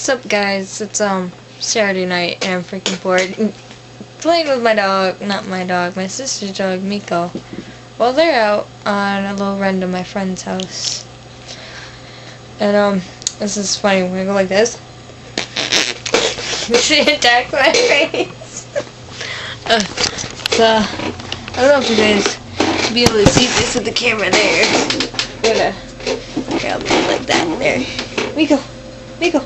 What's up, guys? It's Saturday night and I'm freaking bored playing with my dog, not my dog, my sister's dog, Meko. Well, they're out on a little run to my friend's house. And this is funny. We're gonna go like this. She attacked my face. I don't know if you guys will be able to see this with the camera there. Here, I'll do it like that. There. Meko. Meko.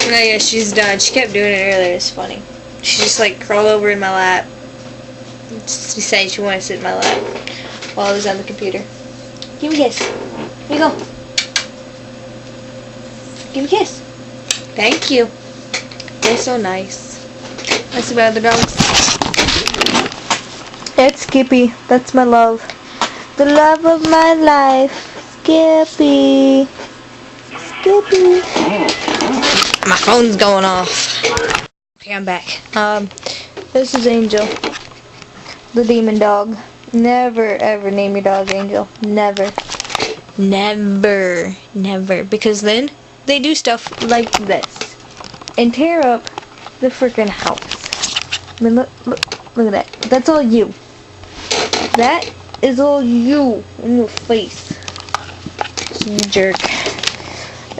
Oh yeah, she's done. She kept doing it earlier. It's funny. She just like crawled over in my lap. Just decided she wanted to sit in my lap while I was on the computer. Give me a kiss. Here you go. Give me a kiss. Thank you. You're so nice. That's about the dogs. It's Skippy. That's my love. The love of my life. Skippy. Skippy. My phone's going off. Okay, I'm back. This is Angel, the demon dog. Never ever name your dog Angel. Never. Never. Never. Because then they do stuff like this and tear up the freaking house. I mean, look at that. That's all you. That is all you in your face. You jerk.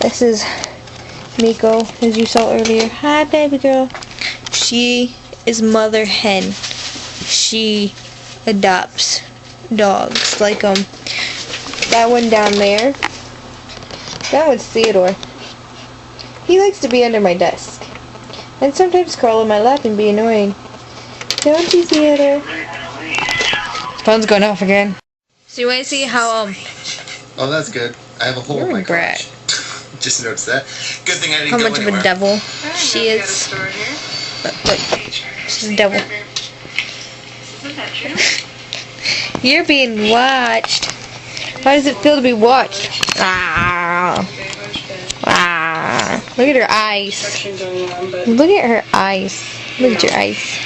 This is Meko, as you saw earlier. Hi, baby girl. She is mother hen. She adopts dogs. Like that one down there. That one's Theodore. He likes to be under my desk and sometimes crawl on my lap and be annoying. Don't you, Theodore? Phone's going off again. So you want to see how Oh, that's good. I have a hole in my garage. Just noticed that. Good thing I didn't how go much anywhere. of a devil she is. Look, she's a devil. Isn't that true? You're being watched. How does it feel to be watched? Ah. Ah. Look at her eyes. Look at her eyes. Look at your eyes.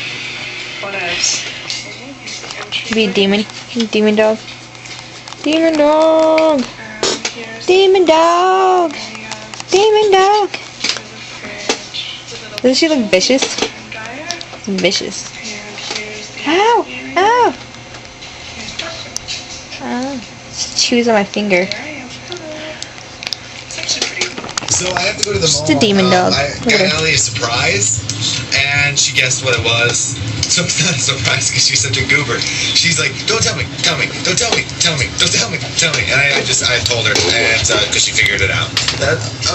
Be a demon. Demon dog. Demon dog. Demon dog. Demon dog. Doesn't she look vicious? Vicious. Ow! Ow! Oh. She chews on my finger. So I have to go to the mall. Just a demon dog. I got Ellie a surprise, and she guessed what it was. So it's not a surprise because she's such a goober. She's like, "Don't tell me, tell me, don't tell me, tell me, don't tell me, tell me." And I told her, and because she figured it out.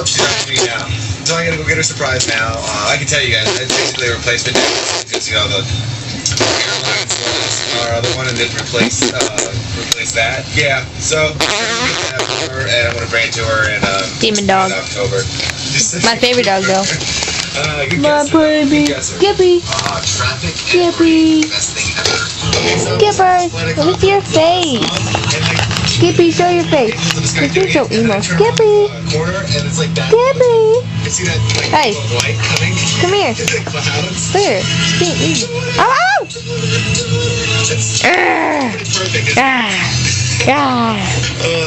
She's not doing it now. So I gotta go get her surprise now. I can tell you guys, it's basically a replacement because the airlines our other one and then replace that. Yeah. So I'm gonna get that for her, and I'm gonna bring it to her in Demon dog. October. My favorite dog though. My baby. Skippy. Traffic. Skippy. Best thing ever. Skipper. Look at your face. Skippy, show your face. You're so emo. Skippy. Skippy. Hey. Come here. There. Ow! Ow!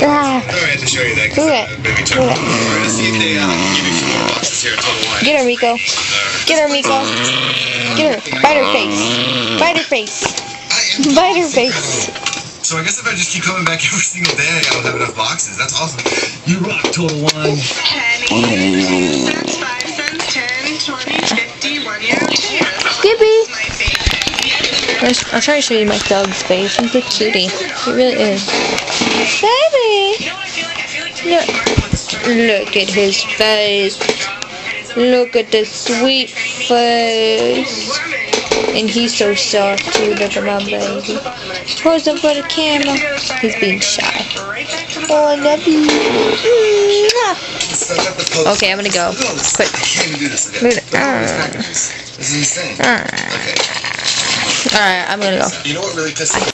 Alright, to show you that. Maybe turn it. See if they give you 4 boxes here at Total Wine. Get her, Meko. Get her, Meko. Get her. Bite her face. Bite her face. Bite her face. So I guess if I just keep coming back every single day, I'll have enough boxes. That's awesome. You rock, Total Wine. Penny. That's 5 cents, 10, 20, 50, 1 euro, 2 euros. Skippy. I'll try to show you my dog's face. He's a cutie. He really is. Baby! Look at his face. Look at the sweet face. And he's so soft too. Look at my baby. Pose up for the camera. He's being shy. Oh, I love you. Okay, I'm gonna go. Quick. This is insane. Alright, I'm gonna go. You know what really pissed me off?